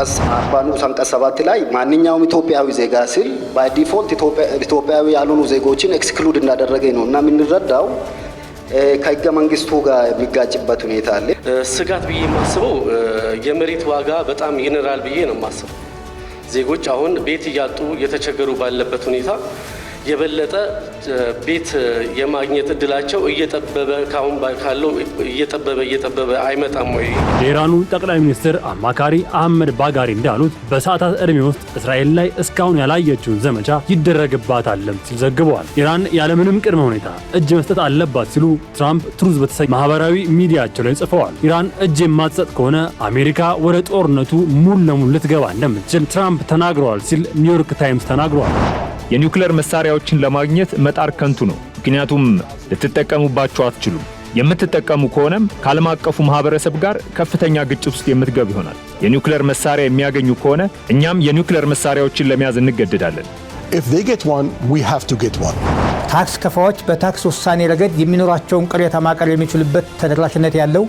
አንቀጽ 40 ንዑስ አንቀጽ 7 ላይ ማንኛውም ኢትዮጵያዊ ዜጋ ሲል ባይ ዲፎልት ኢትዮጵያዊ ያልሆኑ ዜጎችን ኤክስክሉድ እንዳደረገ ነው እና የምንረዳው ከህገ መንግስቱ ጋር የሚጋጭበት ሁኔታ አለ። ስጋት ብዬ የማስበው የመሬት ዋጋ በጣም ይነራል ብዬ ነው የማስበው። ዜጎች አሁን ቤት እያጡ የተቸገሩ ባለበት ሁኔታ የበለጠ ቤት የማግኘት እድላቸው እየጠበበ ካለው እየጠበበ አይመጣም ወይ? የኢራኑ ጠቅላይ ሚኒስትር አማካሪ አህመድ ባጋሪ እንዳሉት በሰዓታት ዕድሜ ውስጥ እስራኤል ላይ እስካሁን ያላየችውን ዘመቻ ይደረግባታልም ሲል ዘግበዋል። ኢራን ያለምንም ቅድመ ሁኔታ እጅ መስጠት አለባት ሲሉ ትራምፕ ትሩዝ በተሰኘ ማህበራዊ ሚዲያቸው ላይ ጽፈዋል። ኢራን እጅ የማትሰጥ ከሆነ አሜሪካ ወደ ጦርነቱ ሙሉ ለሙሉ ልትገባ እንደምትችል ትራምፕ ተናግረዋል ሲል ኒውዮርክ ታይምስ ተናግረዋል። የኒውክሌር መሳሪያዎችን ለማግኘት መጣር ከንቱ ነው፣ ምክንያቱም ልትጠቀሙባቸው አትችሉም። የምትጠቀሙ ከሆነም ከዓለም አቀፉ ማህበረሰብ ጋር ከፍተኛ ግጭት ውስጥ የምትገቡ ይሆናል። የኒውክሌር መሳሪያ የሚያገኙ ከሆነ እኛም የኒውክሌር መሳሪያዎችን ለመያዝ እንገደዳለን። ታክስ ከፋዮች በታክስ ውሳኔ ረገድ የሚኖራቸውን ቅሬታ ማቅረብ የሚችሉበት ተደራሽነት ያለው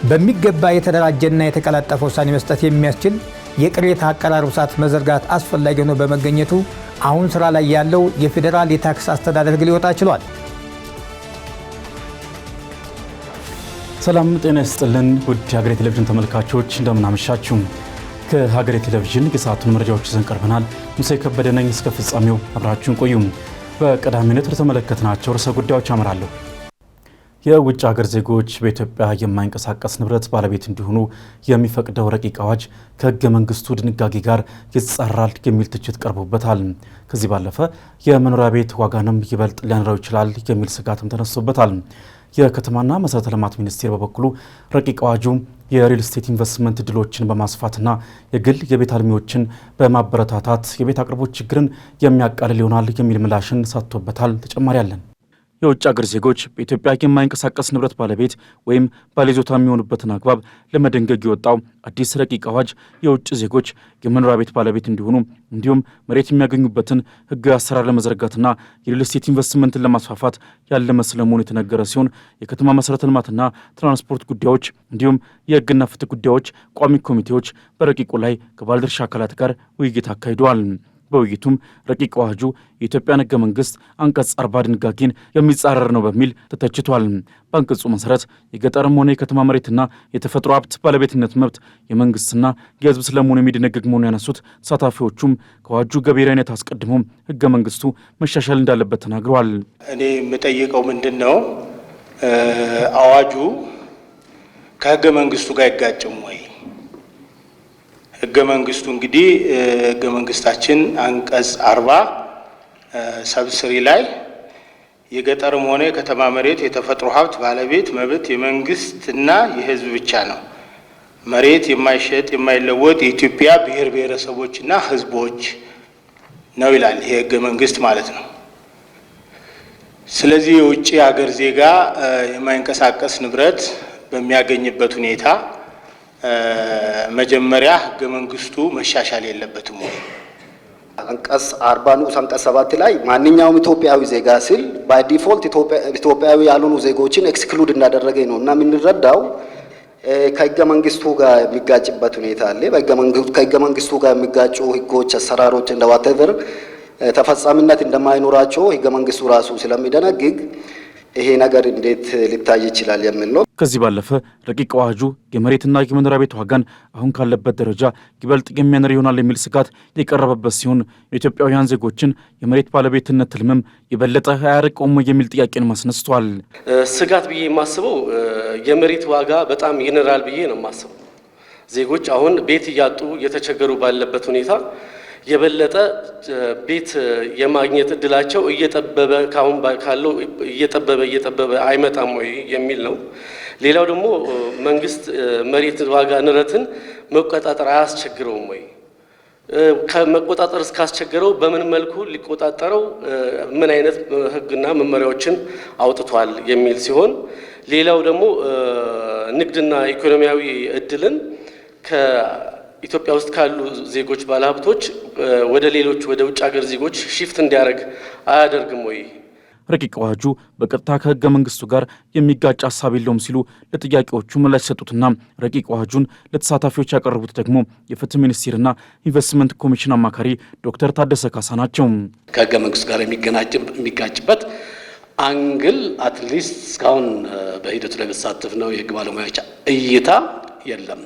በሚገባ የተደራጀና የተቀላጠፈ ውሳኔ መስጠት የሚያስችል የቅሬታ አቀራረብ ስርዓት መዘርጋት አስፈላጊ ሆኖ በመገኘቱ አሁን ስራ ላይ ያለው የፌዴራል የታክስ አስተዳደር ሕግ ሊወጣ ችሏል። ሰላም ጤና ይስጥልን ውድ የሀገሬ ቴሌቪዥን ተመልካቾች እንደምን አመሻችሁ። ከሀገሬ ቴሌቪዥን የሰዓቱን መረጃዎች ይዘን ቀርበናል። ሙሴ ከበደ ነኝ። እስከ ፍጻሜው አብራችሁን ቆዩ። በቀዳሚነት ለተመለከትናቸው ርዕሰ ጉዳዮች አመራለሁ። የውጭ ሀገር ዜጎች በኢትዮጵያ የማይንቀሳቀስ ንብረት ባለቤት እንዲሆኑ የሚፈቅደው ረቂቅ አዋጅ ከህገ መንግስቱ ድንጋጌ ጋር ይጻረራል የሚል ትችት ቀርቦበታል። ከዚህ ባለፈ የመኖሪያ ቤት ዋጋንም ይበልጥ ሊያንረው ይችላል የሚል ስጋትም ተነስቶበታል። የከተማና መሰረተ ልማት ሚኒስቴር በበኩሉ ረቂቅ አዋጁ የሪል ስቴት ኢንቨስትመንት እድሎችን በማስፋትና የግል የቤት አልሚዎችን በማበረታታት የቤት አቅርቦት ችግርን የሚያቃልል ይሆናል የሚል ምላሽን ሰጥቶበታል። ተጨማሪ አለን። የውጭ ሀገር ዜጎች በኢትዮጵያ የማይንቀሳቀስ ንብረት ባለቤት ወይም ባለይዞታ የሚሆኑበትን አግባብ ለመደንገግ የወጣው አዲስ ረቂቅ አዋጅ የውጭ ዜጎች የመኖሪያ ቤት ባለቤት እንዲሆኑ እንዲሁም መሬት የሚያገኙበትን ህጋዊ አሰራር ለመዘርጋትና የሪል ስቴት ኢንቨስትመንትን ለማስፋፋት ያለመ ስለመሆኑ የተነገረ ሲሆን የከተማ መሰረተ ልማትና ትራንስፖርት ጉዳዮች እንዲሁም የህግና ፍትህ ጉዳዮች ቋሚ ኮሚቴዎች በረቂቁ ላይ ከባለድርሻ አካላት ጋር ውይይት አካሂደዋል። በውይይቱም ረቂቅ አዋጁ የኢትዮጵያን ህገ መንግስት አንቀጽ 40 ድንጋጌን የሚጻረር ነው በሚል ተተችቷል። በአንቀጹ መሰረት የገጠርም ሆነ የከተማ መሬትና የተፈጥሮ ሀብት ባለቤትነት መብት የመንግስትና የህዝብ ስለመሆኑ የሚደነግግ መሆኑን ያነሱት ተሳታፊዎቹም ከአዋጁ ገቢራዊነት አስቀድሞ ህገ መንግስቱ መሻሻል እንዳለበት ተናግረዋል። እኔ የምጠይቀው ምንድን ነው፣ አዋጁ ከህገ መንግስቱ ጋር አይጋጭም ወይ? ህገ መንግስቱ እንግዲህ ህገ መንግስታችን አንቀጽ 40 ሰብስሪ ላይ የገጠርም ሆነ የከተማ መሬት የተፈጥሮ ሀብት ባለቤት መብት የመንግስትና የህዝብ ብቻ ነው። መሬት የማይሸጥ የማይለወጥ የኢትዮጵያ ብሔር ብሔረሰቦችና ህዝቦች ነው ይላል ይሄ ህገ መንግስት ማለት ነው። ስለዚህ የውጭ ሀገር ዜጋ የማይንቀሳቀስ ንብረት በሚያገኝበት ሁኔታ መጀመሪያ ህገ መንግስቱ መሻሻል የለበትም ወይ? አንቀጽ 40 ንዑስ አንቀጽ 7 ላይ ማንኛውም ኢትዮጵያዊ ዜጋ ሲል ባይ ዲፎልት ኢትዮጵያዊ ያልሆኑ ዜጎችን ኤክስክሉድ እንዳደረገ ነው እና የምንረዳው ከህገ መንግስቱ ጋር የሚጋጭበት ሁኔታ አለ። ከህገ መንግስቱ ጋር የሚጋጩ ህጎች፣ አሰራሮች እንደ ዋቴቨር ተፈጻሚነት እንደማይኖራቸው ህገ መንግስቱ ራሱ ስለሚደነግግ ይሄ ነገር እንዴት ሊታይ ይችላል የሚል ነው። ከዚህ ባለፈ ረቂቅ አዋጁ የመሬትና የመኖሪያ ቤት ዋጋን አሁን ካለበት ደረጃ ይበልጥ የሚያንር ይሆናል የሚል ስጋት የቀረበበት ሲሆን የኢትዮጵያውያን ዜጎችን የመሬት ባለቤትነት ህልምም የበለጠ አያርቀውም የሚል ጥያቄን አስነስቷል። ስጋት ብዬ የማስበው የመሬት ዋጋ በጣም ይነራል ብዬ ነው የማስበው። ዜጎች አሁን ቤት እያጡ የተቸገሩ ባለበት ሁኔታ የበለጠ ቤት የማግኘት እድላቸው ካለው እየጠበበ አይመጣም ወይ የሚል ነው። ሌላው ደግሞ መንግስት መሬት ዋጋ ንረትን መቆጣጠር አያስቸግረውም ወይ? ከመቆጣጠር እስካስቸገረው በምን መልኩ ሊቆጣጠረው ምን አይነት ህግና መመሪያዎችን አውጥቷል የሚል ሲሆን ሌላው ደግሞ ንግድና ኢኮኖሚያዊ እድልን ኢትዮጵያ ውስጥ ካሉ ዜጎች ባለሀብቶች ወደ ሌሎች ወደ ውጭ ሀገር ዜጎች ሽፍት እንዲያደርግ አያደርግም ወይ? ረቂቅ አዋጁ በቀጥታ ከህገ መንግስቱ ጋር የሚጋጭ ሀሳብ የለውም ሲሉ ለጥያቄዎቹ ምላሽ ሰጡትና ረቂቅ አዋጁን ለተሳታፊዎች ያቀረቡት ደግሞ የፍትህ ሚኒስቴርና ኢንቨስትመንት ኮሚሽን አማካሪ ዶክተር ታደሰ ካሳ ናቸው። ከህገ መንግስቱ ጋር የሚጋጭበት አንግል አትሊስት እስካሁን በሂደቱ ላይ በተሳተፍ ነው የህግ ባለሙያዎች እይታ የለም።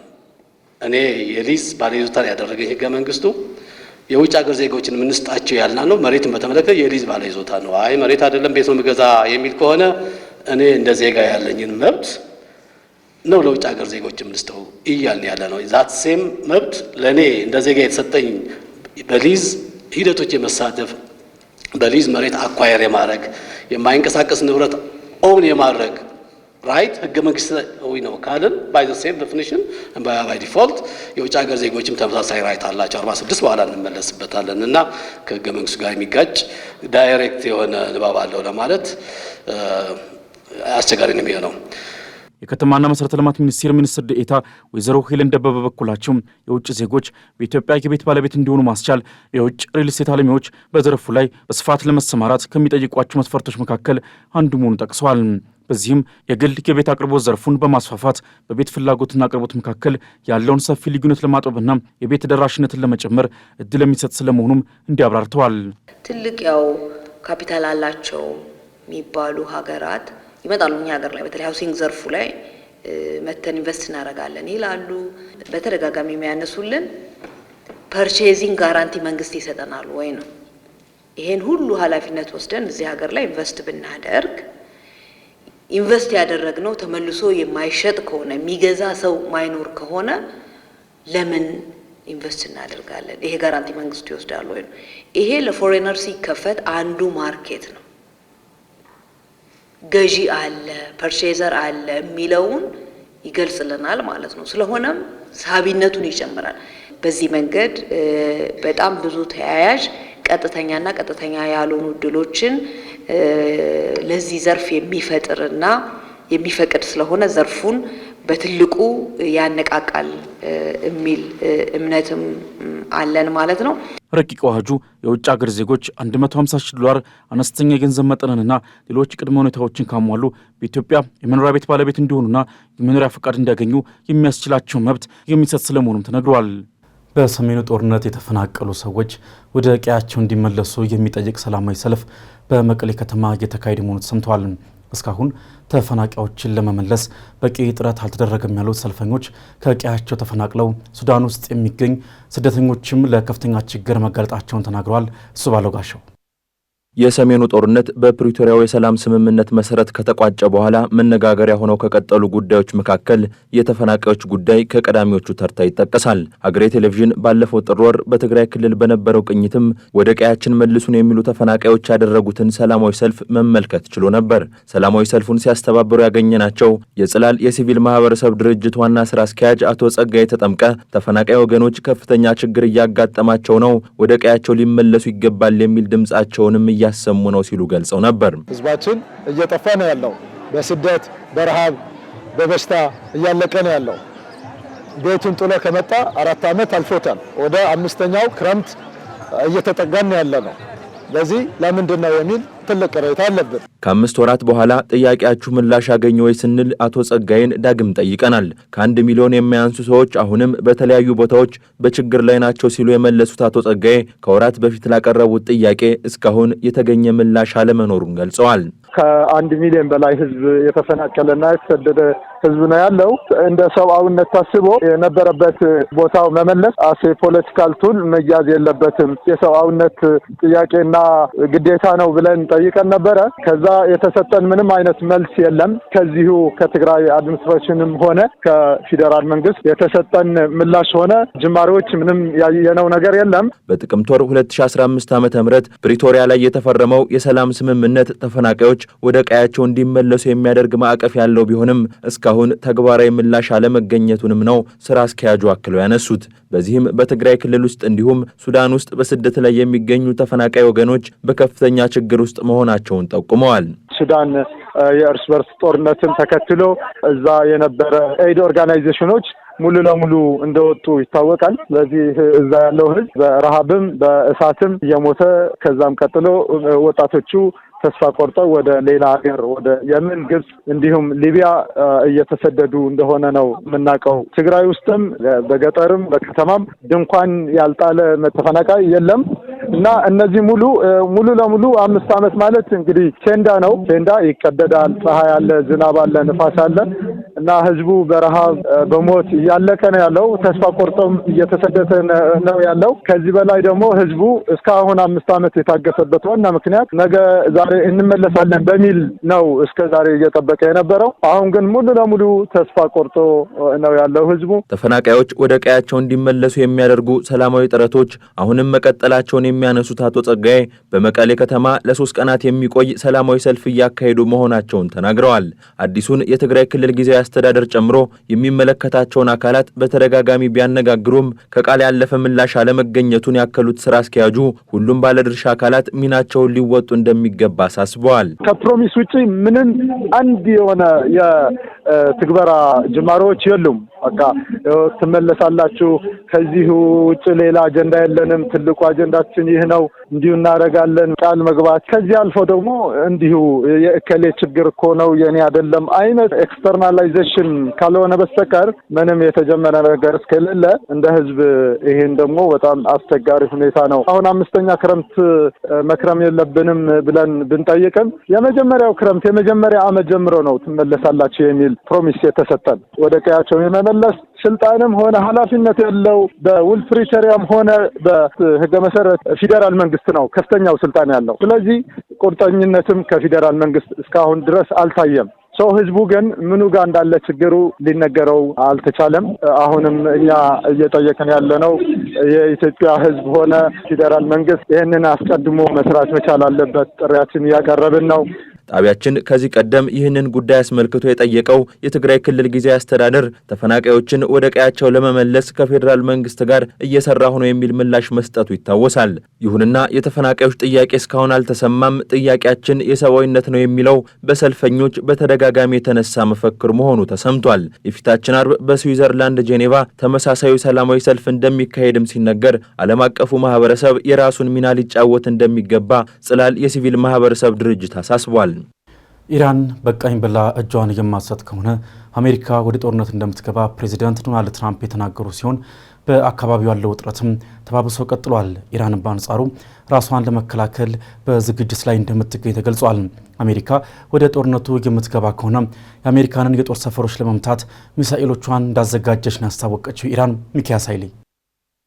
እኔ የሊዝ ባለይዞታ ያደረገኝ ህገ መንግስቱ የውጭ ሀገር ዜጎችን ምንስጣቸው ያልና ነው። መሬትን በተመለከተ የሊዝ ባለይዞታ ነው። አይ መሬት አይደለም ቤት ነው ምገዛ የሚል ከሆነ እኔ እንደ ዜጋ ያለኝን መብት ነው ለውጭ ሀገር ዜጎች ምንስጠው እያልን ያለ ነው። ዛት ሴም መብት ለኔ እንደ ዜጋ የተሰጠኝ በሊዝ ሂደቶች የመሳተፍ በሊዝ መሬት አኳየር የማድረግ የማይንቀሳቀስ ንብረት ኦውን የማድረግ ራይት ህገ መንግስታዊ ነው ካልን ባይ ዘ ሴም ዴፊኒሽን ባይ ዲፎልት የውጭ ሀገር ዜጎችም ተመሳሳይ ራይት አላቸው። 46 በኋላ እንመለስበታለን እና ከህገ መንግስቱ ጋር የሚጋጭ ዳይሬክት የሆነ ንባብ አለው ለማለት አስቸጋሪ ነው የሚሆነው። የከተማና መሰረተ ልማት ሚኒስቴር ሚኒስትር ዴኤታ ወይዘሮ ሄለን ደበበ በበኩላቸው የውጭ ዜጎች በኢትዮጵያ የቤት ባለቤት እንዲሆኑ ማስቻል የውጭ ሪል ስቴት አልሚዎች በዘርፉ ላይ በስፋት ለመሰማራት ከሚጠይቋቸው መስፈርቶች መካከል አንዱ መሆኑን ጠቅሰዋል። በዚህም የግል የቤት አቅርቦት ዘርፉን በማስፋፋት በቤት ፍላጎትና አቅርቦት መካከል ያለውን ሰፊ ልዩነት ለማጥበብና የቤት ተደራሽነትን ለመጨመር እድል የሚሰጥ ስለመሆኑም እንዲያብራርተዋል። ትልቅ ያው ካፒታል አላቸው የሚባሉ ሀገራት ይመጣሉ እኛ ሀገር ላይ በተለይ ሃውሲንግ ዘርፉ ላይ መተን ኢንቨስት እናደርጋለን ይላሉ። በተደጋጋሚ የሚያነሱልን ፐርቼዚንግ ጋራንቲ መንግስት ይሰጠናል ወይ ነው። ይሄን ሁሉ ኃላፊነት ወስደን እዚህ ሀገር ላይ ኢንቨስት ብናደርግ ኢንቨስት ያደረግነው ተመልሶ የማይሸጥ ከሆነ የሚገዛ ሰው ማይኖር ከሆነ ለምን ኢንቨስት እናደርጋለን? ይሄ ጋራንቲ መንግስቱ ይወስዳል ወይ ነው። ይሄ ለፎሬነር ሲከፈት አንዱ ማርኬት ነው። ገዢ አለ ፐርቼዘር አለ የሚለውን ይገልጽልናል ማለት ነው። ስለሆነም ሳቢነቱን ይጨምራል። በዚህ መንገድ በጣም ብዙ ተያያዥ ቀጥተኛና ቀጥተኛ ያልሆኑ እድሎችን ለዚህ ዘርፍ የሚፈጥርና የሚፈቅድ ስለሆነ ዘርፉን በትልቁ ያነቃቃል የሚል እምነትም አለን ማለት ነው። ረቂቅ አዋጁ የውጭ ሀገር ዜጎች $150,000 አነስተኛ የገንዘብ መጠንንና ሌሎች ቅድመ ሁኔታዎችን ካሟሉ በኢትዮጵያ የመኖሪያ ቤት ባለቤት እንዲሆኑና የመኖሪያ ፈቃድ እንዲያገኙ የሚያስችላቸው መብት የሚሰጥ ስለመሆኑም ተነግሯል። በሰሜኑ ጦርነት የተፈናቀሉ ሰዎች ወደ ቀያቸው እንዲመለሱ የሚጠይቅ ሰላማዊ ሰልፍ በመቀሌ ከተማ እየተካሄደ መሆኑ ተሰምተዋል። እስካሁን ተፈናቃዮችን ለመመለስ በቂ ጥረት አልተደረገም ያሉት ሰልፈኞች ከቀያቸው ተፈናቅለው ሱዳን ውስጥ የሚገኝ ስደተኞችም ለከፍተኛ ችግር መጋለጣቸውን ተናግረዋል። እሱ ባለው ጋሻው የሰሜኑ ጦርነት በፕሪቶሪያው የሰላም ስምምነት መሰረት ከተቋጨ በኋላ መነጋገሪያ ሆነው ከቀጠሉ ጉዳዮች መካከል የተፈናቃዮች ጉዳይ ከቀዳሚዎቹ ተርታ ይጠቀሳል። ሀገሬ ቴሌቪዥን ባለፈው ጥር ወር በትግራይ ክልል በነበረው ቅኝትም ወደ ቀያችን መልሱን የሚሉ ተፈናቃዮች ያደረጉትን ሰላማዊ ሰልፍ መመልከት ችሎ ነበር። ሰላማዊ ሰልፉን ሲያስተባብሩ ያገኘናቸው የጽላል የሲቪል ማህበረሰብ ድርጅት ዋና ስራ አስኪያጅ አቶ ጸጋዬ ተጠምቀ ተፈናቃይ ወገኖች ከፍተኛ ችግር እያጋጠማቸው ነው፣ ወደ ቀያቸው ሊመለሱ ይገባል የሚል ድምጻቸውንም ያሰሙ ነው ሲሉ ገልጸው ነበር። ህዝባችን እየጠፋ ነው ያለው፣ በስደት በረሃብ በበሽታ እያለቀ ነው ያለው። ቤቱን ጥሎ ከመጣ 4 ዓመት አልፎታል። ወደ 5ኛው ክረምት እየተጠጋን ያለ ነው። ለዚህ ለምንድን ነው የሚል ትልቅ ቅሬታ አለብን። ከ5 ወራት በኋላ ጥያቄያችሁ ምላሽ ያገኘ ወይ ስንል አቶ ጸጋዬን ዳግም ጠይቀናል። ከ1 ሚሊዮን የማያንሱ ሰዎች አሁንም በተለያዩ ቦታዎች በችግር ላይ ናቸው ሲሉ የመለሱት አቶ ጸጋዬ ከወራት በፊት ላቀረቡት ጥያቄ እስካሁን የተገኘ ምላሽ አለመኖሩን ገልጸዋል። ከ1 ሚሊዮን በላይ ህዝብ የተፈናቀለና የተሰደደ ህዝብ ነው ያለው። እንደ ሰብአዊነት ታስቦ የነበረበት ቦታው መመለስ አሴ ፖለቲካል ቱል መያዝ የለበትም። የሰብአዊነት ጥያቄና ግዴታ ነው ብለን ጠይቀን ነበረ። ከዛ የተሰጠን ምንም አይነት መልስ የለም። ከዚሁ ከትግራይ አድሚኒስትሬሽንም ሆነ ከፌደራል መንግስት የተሰጠን ምላሽ ሆነ ጅማሬዎች ምንም ያየነው ነገር የለም። በጥቅምት ወር 2015 ዓ.ም ፕሪቶሪያ ላይ የተፈረመው የሰላም ስምምነት ተፈናቃዮች ወደ ቀያቸው እንዲመለሱ የሚያደርግ ማዕቀፍ ያለው ቢሆንም እስካሁን ተግባራዊ ምላሽ አለመገኘቱንም ነው ስራ አስኪያጁ አክለው ያነሱት። በዚህም በትግራይ ክልል ውስጥ እንዲሁም ሱዳን ውስጥ በስደት ላይ የሚገኙ ተፈናቃይ ወገኖች በከፍተኛ ችግር ውስጥ መሆናቸውን ጠቁመዋል። ሱዳን የእርስ በርስ ጦርነትን ተከትሎ እዛ የነበረ ኤድ ኦርጋናይዜሽኖች ሙሉ ለሙሉ እንደወጡ ይታወቃል። ስለዚህ እዛ ያለው ህዝብ በረሃብም በእሳትም እየሞተ ከዛም ቀጥሎ ወጣቶቹ ተስፋ ቆርጠው ወደ ሌላ ሀገር ወደ የመን፣ ግብጽ እንዲሁም ሊቢያ እየተሰደዱ እንደሆነ ነው የምናውቀው። ትግራይ ውስጥም በገጠርም በከተማም ድንኳን ያልጣለ ተፈናቃይ የለም እና እነዚህ ሙሉ ለሙሉ 5 ዓመት ማለት እንግዲህ ኬንዳ ነው። ኬንዳ ይቀደዳል። ፀሐይ አለ፣ ዝናብ አለ፣ ንፋስ አለ እና ህዝቡ በረሃብ በሞት እያለቀ ነው ያለው። ተስፋ ቆርጦም እየተሰደደ ነው ያለው። ከዚህ በላይ ደግሞ ህዝቡ እስካሁን 5 ዓመት የታገሰበት ዋና ምክንያት ነገ ዛሬ እንመለሳለን በሚል ነው እስከ ዛሬ እየጠበቀ የነበረው። አሁን ግን ሙሉ ለሙሉ ተስፋ ቆርጦ ነው ያለው ህዝቡ። ተፈናቃዮች ወደ ቀያቸው እንዲመለሱ የሚያደርጉ ሰላማዊ ጥረቶች አሁንም መቀጠላቸውን የሚያነሱት አቶ ጸጋዬ በመቀሌ ከተማ ለ3 ቀናት የሚቆይ ሰላማዊ ሰልፍ እያካሄዱ መሆናቸውን ተናግረዋል። አዲሱን የትግራይ ክልል ጊዜያዊ አስተዳደር ጨምሮ የሚመለከታቸውን አካላት በተደጋጋሚ ቢያነጋግሩም ከቃል ያለፈ ምላሽ አለመገኘቱን ያከሉት ስራ አስኪያጁ ሁሉም ባለድርሻ አካላት ሚናቸውን ሊወጡ እንደሚገባ አሳስበዋል። ከፕሮሚስ ውጪ ምንም አንድ የሆነ የትግበራ ጅማሮች የሉም። በቃ ትመለሳላችሁ፣ ከዚህ ውጭ ሌላ አጀንዳ የለንም፣ ትልቁ አጀንዳችን ይህ ነው፣ እንዲሁ እናደርጋለን ቃል መግባት። ከዚህ አልፎ ደግሞ እንዲሁ የእከሌ ችግር እኮ ነው የኔ አይደለም አይነት ኤክስተርናላይዜሽን ካልሆነ በስተቀር ምንም የተጀመረ ነገር እስከሌለ እንደ ህዝብ ይሄን ደግሞ በጣም አስቸጋሪ ሁኔታ ነው። አሁን 5ኛ ክረምት መክረም የለብንም ብለን ብንጠይቅም የመጀመሪያው ክረምት የመጀመሪያ ዓመት ጀምሮ ነው ትመለሳላችሁ የሚል ፕሮሚስ የተሰጠን። ወደ ቀያቸው የመመለስ ስልጣንም ሆነ ኃላፊነት ያለው በውል ፕሪቶሪያም ሆነ በህገ መሰረት ፌዴራል መንግስት ነው ከፍተኛው ስልጣን ያለው። ስለዚህ ቁርጠኝነትም ከፌዴራል መንግስት እስካሁን ድረስ አልታየም። ህዝቡ ግን ምኑ ጋር እንዳለ ችግሩ ሊነገረው አልተቻለም። አሁንም እኛ እየጠየቅን ያለነው የኢትዮጵያ ህዝብ ሆነ ፌዴራል መንግስት ይህንን አስቀድሞ መስራት መቻል አለበት። ጥሪያችን እያቀረብን ነው። ጣቢያችን ከዚህ ቀደም ይህንን ጉዳይ አስመልክቶ የጠየቀው የትግራይ ክልል ጊዜያዊ አስተዳደር ተፈናቃዮችን ወደ ቀያቸው ለመመለስ ከፌዴራል መንግስት ጋር እየሰራሁ ነው የሚል ምላሽ መስጠቱ ይታወሳል። ይሁንና የተፈናቃዮች ጥያቄ እስካሁን አልተሰማም፣ ጥያቄያችን የሰብአዊነት ነው የሚለው በሰልፈኞች በተደጋጋሚ የተነሳ መፈክር መሆኑ ተሰምቷል። የፊታችን አርብ በስዊዘርላንድ ጄኔቫ ተመሳሳዩ ሰላማዊ ሰልፍ እንደሚካሄድም ሲነገር ዓለም አቀፉ ማህበረሰብ የራሱን ሚና ሊጫወት እንደሚገባ ጽላል የሲቪል ማህበረሰብ ድርጅት አሳስቧል። ኢራን በቃኝ ብላ እጇን የማትሰጥ ከሆነ አሜሪካ ወደ ጦርነት እንደምትገባ ፕሬዚዳንት ዶናልድ ትራምፕ የተናገሩ ሲሆን በአካባቢው ያለው ውጥረትም ተባብሶ ቀጥሏል። ኢራን በአንጻሩ ራሷን ለመከላከል በዝግጅት ላይ እንደምትገኝ ተገልጿል። አሜሪካ ወደ ጦርነቱ የምትገባ ከሆነ የአሜሪካንን የጦር ሰፈሮች ለመምታት ሚሳኤሎቿን እንዳዘጋጀች ነው ያስታወቀችው ኢራን። ሚኪያስ ኃይሌ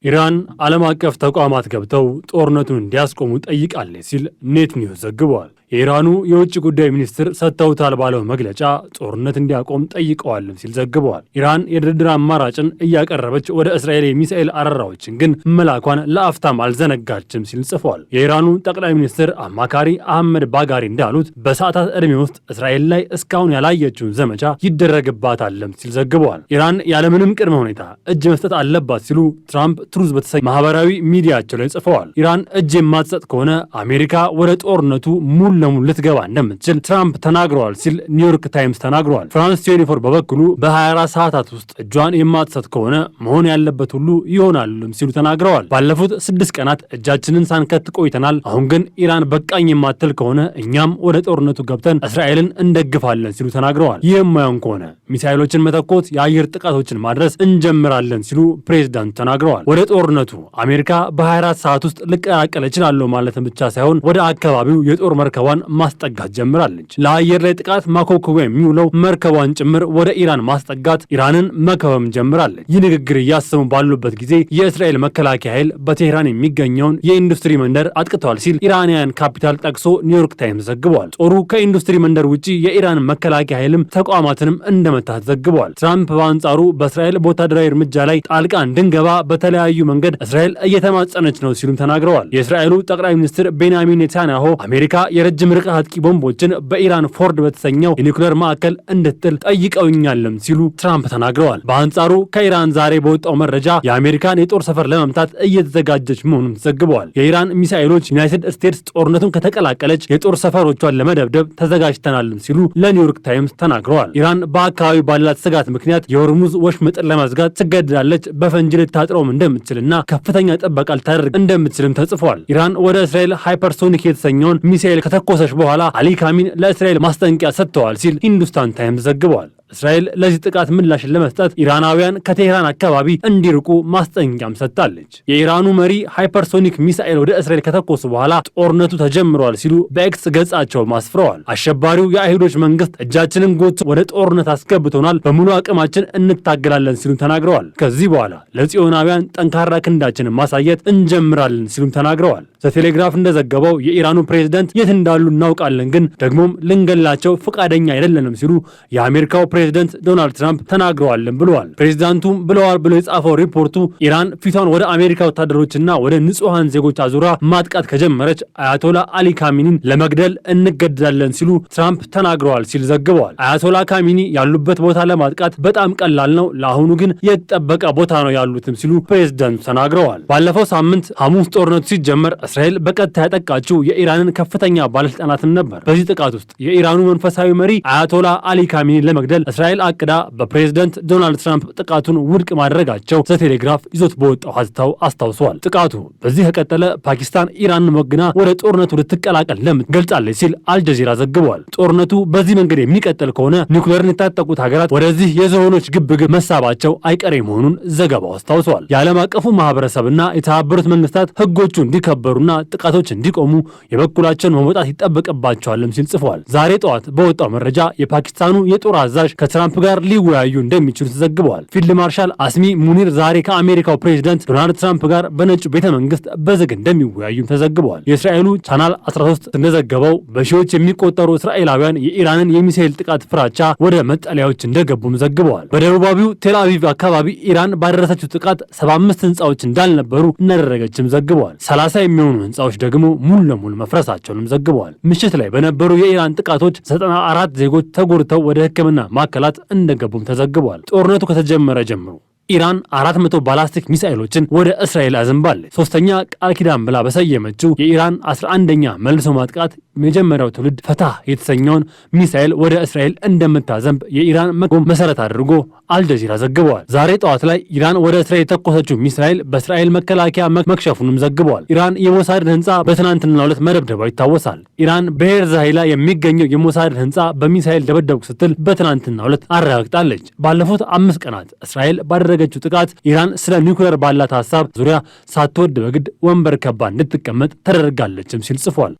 ኢራን ዓለም አቀፍ ተቋማት ገብተው ጦርነቱን እንዲያስቆሙ ጠይቃለች ሲል ኔት ኒውስ ዘግቧል። የኢራኑ የውጭ ጉዳይ ሚኒስትር ሰጥተውታል ባለው መግለጫ ጦርነት እንዲያቆም ጠይቀዋልም ሲል ዘግበዋል። ኢራን የድርድር አማራጭን እያቀረበች ወደ እስራኤል የሚሳኤል አረራዎችን ግን መላኳን ለአፍታም አልዘነጋችም ሲል ጽፏል። የኢራኑ ጠቅላይ ሚኒስትር አማካሪ አህመድ ባጋሪ እንዳሉት በሰዓታት ዕድሜ ውስጥ እስራኤል ላይ እስካሁን ያላየችውን ዘመቻ ይደረግባታልም ሲል ዘግበዋል። ኢራን ያለምንም ቅድመ ሁኔታ እጅ መስጠት አለባት ሲሉ ትራምፕ ትሩዝ በተሰኘ ማህበራዊ ሚዲያቸው ላይ ጽፈዋል። ኢራን እጅ የማትሰጥ ከሆነ አሜሪካ ወደ ጦርነቱ ሙሉ ለሙሉ ልትገባ እንደምትችል ትራምፕ ተናግረዋል ሲል ኒውዮርክ ታይምስ ተናግረዋል። ፍራንስ 24 በበኩሉ በ24 ሰዓታት ውስጥ እጇን የማትሰጥ ከሆነ መሆን ያለበት ሁሉ ይሆናልም ሲሉ ተናግረዋል። ባለፉት 6 ቀናት እጃችንን ሳንከት ቆይተናል። አሁን ግን ኢራን በቃኝ የማትል ከሆነ እኛም ወደ ጦርነቱ ገብተን እስራኤልን እንደግፋለን ሲሉ ተናግረዋል። ይህ የማይሆን ከሆነ ሚሳኤሎችን መተኮስ፣ የአየር ጥቃቶችን ማድረስ እንጀምራለን ሲሉ ፕሬዝዳንት ተናግረዋል። ወደ ጦርነቱ አሜሪካ በ24 ሰዓት ውስጥ ልቀላቀል እችላለሁ ማለትም ብቻ ሳይሆን ወደ አካባቢው የጦር መርከቧን ማስጠጋት ጀምራለች። ለአየር ላይ ጥቃት ማኮብኮቢያ የሚውለው መርከቧን ጭምር ወደ ኢራን ማስጠጋት፣ ኢራንን መከበም ጀምራለች። ይህ ንግግር እያሰሙ ባሉበት ጊዜ የእስራኤል መከላከያ ኃይል በቴህራን የሚገኘውን የኢንዱስትሪ መንደር አጥቅተዋል ሲል ኢራንያን ካፒታል ጠቅሶ ኒውዮርክ ታይምስ ዘግቧል። ጦሩ ከኢንዱስትሪ መንደር ውጪ የኢራን መከላከያ ኃይልም ተቋማትንም እንደመታት ዘግቧል። ትራምፕ በአንጻሩ በእስራኤል በወታደራዊ እርምጃ ላይ ጣልቃ እንድንገባ በተለያዩ መንገድ እስራኤል እየተማጸነች ነው ሲሉም ተናግረዋል። የእስራኤሉ ጠቅላይ ሚኒስትር ቤንያሚን ኔታንያሁ አሜሪካ የረጅም ርቀት አጥቂ ቦምቦችን በኢራን ፎርድ በተሰኘው የኒውክሌር ማዕከል እንድትጥል ጠይቀውኛልም ሲሉ ትራምፕ ተናግረዋል። በአንጻሩ ከኢራን ዛሬ በወጣው መረጃ የአሜሪካን የጦር ሰፈር ለመምታት እየተዘጋጀች መሆኑን ተዘግበዋል። የኢራን ሚሳኤሎች ዩናይትድ ስቴትስ ጦርነቱን ከተቀላቀለች የጦር ሰፈሮቿን ለመደብደብ ተዘጋጅተናልም ሲሉ ለኒውዮርክ ታይምስ ተናግረዋል። ኢራን በአካባቢው ባላት ስጋት ምክንያት የሆርሙዝ ወሽመጥን ለመዝጋት ትገደዳለች፣ በፈንጂ ልታጥረውም እንደምትችልና ከፍተኛ ጥበቃ ልታደርግ እንደምትችልም ተጽፏል። ኢራን ወደ እስራኤል ሃይፐርሶኒክ የተሰኘውን ሚሳኤል ከተኮ ከተኮሰች በኋላ አሊ ካሚኒ ለእስራኤል ማስጠንቀቂያ ሰጥተዋል ሲል ሂንዱስታን ታይምስ ዘግቧል። እስራኤል ለዚህ ጥቃት ምላሽን ለመስጠት ኢራናውያን ከቴህራን አካባቢ እንዲርቁ ማስጠንቀቂያም ሰጥታለች። የኢራኑ መሪ ሃይፐርሶኒክ ሚሳኤል ወደ እስራኤል ከተኮሱ በኋላ ጦርነቱ ተጀምሯል ሲሉ በኤክስ ገጻቸው አስፍረዋል። አሸባሪው የአይሁዶች መንግስት እጃችንን ጎትቶ ወደ ጦርነት አስገብቶናል፣ በሙሉ አቅማችን እንታገላለን ሲሉ ተናግረዋል። ከዚህ በኋላ ለጽዮናውያን ጠንካራ ክንዳችንን ማሳየት እንጀምራለን ሲሉም ተናግረዋል። ዘቴሌግራፍ እንደዘገበው የኢራኑ ፕሬዝዳንት የት እንዳሉ እናውቃለን፣ ግን ደግሞም ልንገላቸው ፈቃደኛ አይደለንም ሲሉ የአሜሪካው ፕሬዝዳንት ዶናልድ ትራምፕ ተናግረዋልን ብለዋል። ፕሬዝዳንቱም ብለዋል ብሎ የጻፈው ሪፖርቱ ኢራን ፊቷን ወደ አሜሪካ ወታደሮችና ወደ ንጹሃን ዜጎች አዙራ ማጥቃት ከጀመረች አያቶላ አሊ ካሚኒን ለመግደል እንገደዳለን ሲሉ ትራምፕ ተናግረዋል ሲል ዘግበዋል። አያቶላ ካሚኒ ያሉበት ቦታ ለማጥቃት በጣም ቀላል ነው፣ ለአሁኑ ግን የተጠበቀ ቦታ ነው ያሉትም ሲሉ ፕሬዝዳንቱ ተናግረዋል። ባለፈው ሳምንት ሐሙስ ጦርነቱ ሲጀመር እስራኤል በቀጥታ ያጠቃችው የኢራንን ከፍተኛ ባለስልጣናትን ነበር። በዚህ ጥቃት ውስጥ የኢራኑ መንፈሳዊ መሪ አያቶላ አሊ ካሚኒን ለመግደል እስራኤል አቅዳ በፕሬዝዳንት ዶናልድ ትራምፕ ጥቃቱን ውድቅ ማድረጋቸው ዘቴሌግራፍ ይዞት በወጣው ሀተታው አስታውሷል። ጥቃቱ በዚህ ከቀጠለ ፓኪስታን ኢራንን ወግና ወደ ጦርነቱ ልትቀላቀል ገልጻለች ሲል አልጀዚራ ዘግቧል። ጦርነቱ በዚህ መንገድ የሚቀጥል ከሆነ ኒውክሌርን የታጠቁት ሀገራት ወደዚህ የዝሆኖች ግብግብ መሳባቸው አይቀሬ መሆኑን ዘገባው አስታውሷል። የዓለም አቀፉ ማህበረሰብና የተባበሩት መንግስታት ህጎቹ እንዲከበሩና ጥቃቶች እንዲቆሙ የበኩላቸውን መውጣት ይጠበቅባቸዋልም ሲል ጽፏል። ዛሬ ጠዋት በወጣው መረጃ የፓኪስታኑ የጦር አዛዥ ከትራምፕ ጋር ሊወያዩ እንደሚችሉ ተዘግበዋል። ፊልድ ማርሻል አስሚ ሙኒር ዛሬ ከአሜሪካው ፕሬዝዳንት ዶናልድ ትራምፕ ጋር በነጩ ቤተ መንግስት በዝግ እንደሚወያዩም ተዘግበዋል። የእስራኤሉ ቻናል 13 እንደዘገበው በሺዎች የሚቆጠሩ እስራኤላውያን የኢራንን የሚሳኤል ጥቃት ፍራቻ ወደ መጠለያዎች እንደገቡም ዘግበዋል። በደቡባዊው ቴል አቪቭ አካባቢ ኢራን ባደረሰችው ጥቃት 75 ህንፃዎች እንዳልነበሩ እንዳደረገችም ዘግበዋል። 30 የሚሆኑ ህንፃዎች ደግሞ ሙሉ ለሙሉ መፍረሳቸውንም ዘግበዋል። ምሽት ላይ በነበሩ የኢራን ጥቃቶች 94 ዜጎች ተጎድተው ወደ ሕክምና ማዕከላት እንደገቡም ተዘግቧል። ጦርነቱ ከተጀመረ ጀምሮ ኢራን 400 ባላስቲክ ሚሳኤሎችን ወደ እስራኤል አዘንባለች። ሶስተኛ ቃል ኪዳን ብላ በሰየመችው የኢራን 11ኛ መልሶ ማጥቃት የመጀመሪያው ትውልድ ፈታህ የተሰኘውን ሚሳኤል ወደ እስራኤል እንደምታዘንብ የኢራን መቆም መሰረት አድርጎ አልጀዚራ ዘግበዋል። ዛሬ ጠዋት ላይ ኢራን ወደ እስራኤል የተኮሰችው ሚሳኤል በእስራኤል መከላከያ መክሸፉንም ዘግበዋል። ኢራን የሞሳድ ህንፃ በትናንትናው ዕለት መደብደቧ ይታወሳል። ኢራን ብሔር ዛሂላ የሚገኘው የሞሳድ ህንፃ በሚሳኤል ደበደብኩ ስትል በትናንትናው ዕለት አረጋግጣለች። ባለፉት 5 ቀናት እስራኤል ባደረገችው ጥቃት ኢራን ስለ ኒውክሌር ባላት ሀሳብ ዙሪያ ሳትወድ በግድ ወንበር ከባ እንድትቀመጥ ተደርጋለችም ሲል ጽፏል።